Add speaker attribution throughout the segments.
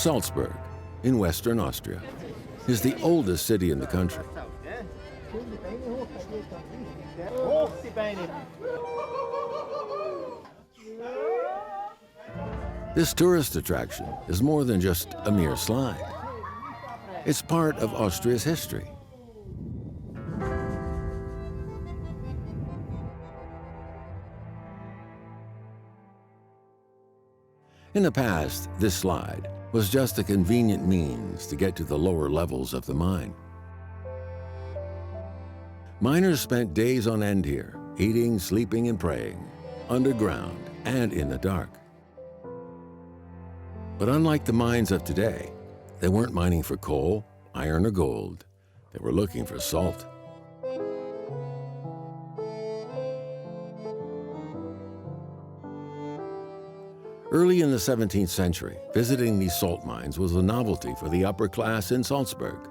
Speaker 1: Salzburg, in western Austria, is the oldest city in the country. This tourist attraction is more than just a mere slide. It's part of Austria's history. In the past, this slide was just a convenient means to get to the lower levels of the mine. Miners spent days on end here, eating, sleeping, and praying, underground and in the dark. But unlike the mines of today, they weren't mining for coal, iron, or gold. They were looking for salt. Early in the 17th century, visiting these salt mines was a novelty for the upper class in Salzburg.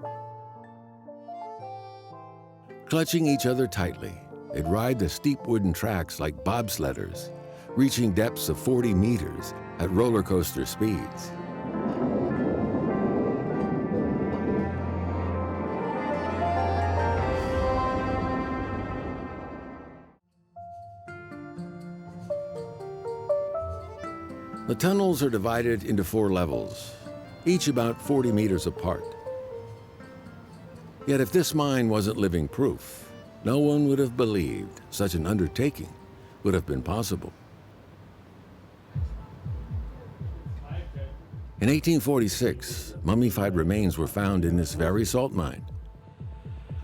Speaker 1: Clutching each other tightly, they'd ride the steep wooden tracks like bobsledders, reaching depths of 40 meters at roller coaster speeds. The tunnels are divided into 4 levels, each about 40 meters apart. Yet if this mine wasn't living proof, no one would have believed such an undertaking would have been possible. In 1846, mummified remains were found in this very salt mine.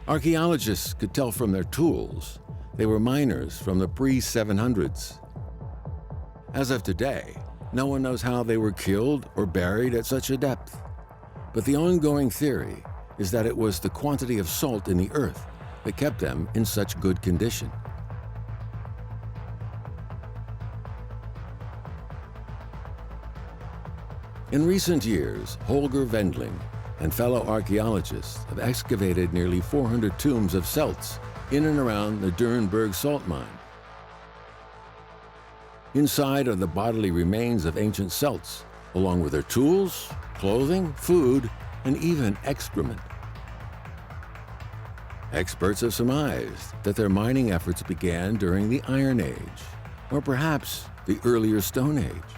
Speaker 1: Archaeologists could tell from their tools they were miners from the pre-700s. As of today, no one knows how they were killed or buried at such a depth. But the ongoing theory is that it was the quantity of salt in the earth that kept them in such good condition. In recent years, Holger Wendling and fellow archaeologists have excavated nearly 400 tombs of Celts in and around the Dürnberg salt mine. Inside are the bodily remains of ancient Celts, along with their tools, clothing, food, and even excrement. Experts have surmised that their mining efforts began during the Iron Age, or perhaps the earlier Stone Age.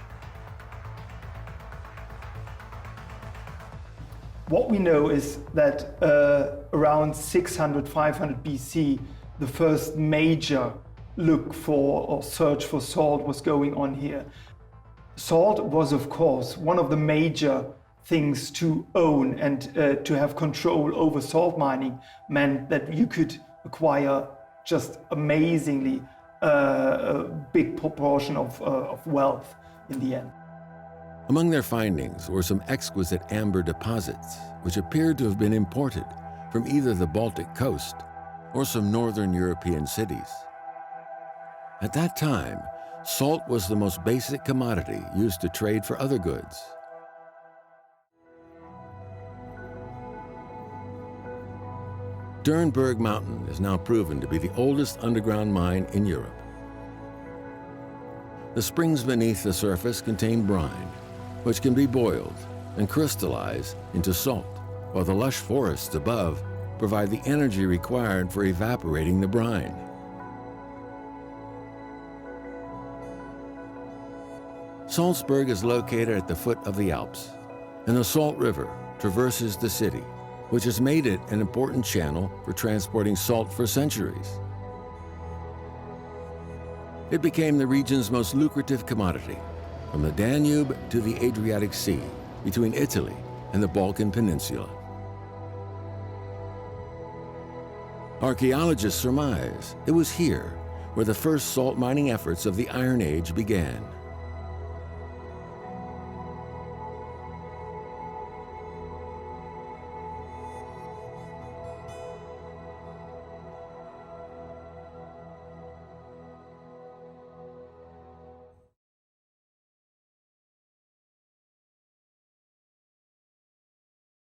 Speaker 2: What we know is that around 600, 500 BC, the first major look for or search for salt was going on here. Salt was, of course, one of the major things to own, and to have control over salt mining meant that you could acquire just amazingly a big proportion of wealth in the end.
Speaker 1: Among their findings were some exquisite amber deposits, which appeared to have been imported from either the Baltic coast or some northern European cities. At that time, salt was the most basic commodity used to trade for other goods. Dürnberg Mountain is now proven to be the oldest underground mine in Europe. The springs beneath the surface contain brine, which can be boiled and crystallize into salt, while the lush forests above provide the energy required for evaporating the brine. Salzburg is located at the foot of the Alps, and the Salt River traverses the city, which has made it an important channel for transporting salt for centuries. It became the region's most lucrative commodity, from the Danube to the Adriatic Sea, between Italy and the Balkan Peninsula. Archaeologists surmise it was here where the first salt mining efforts of the Iron Age began.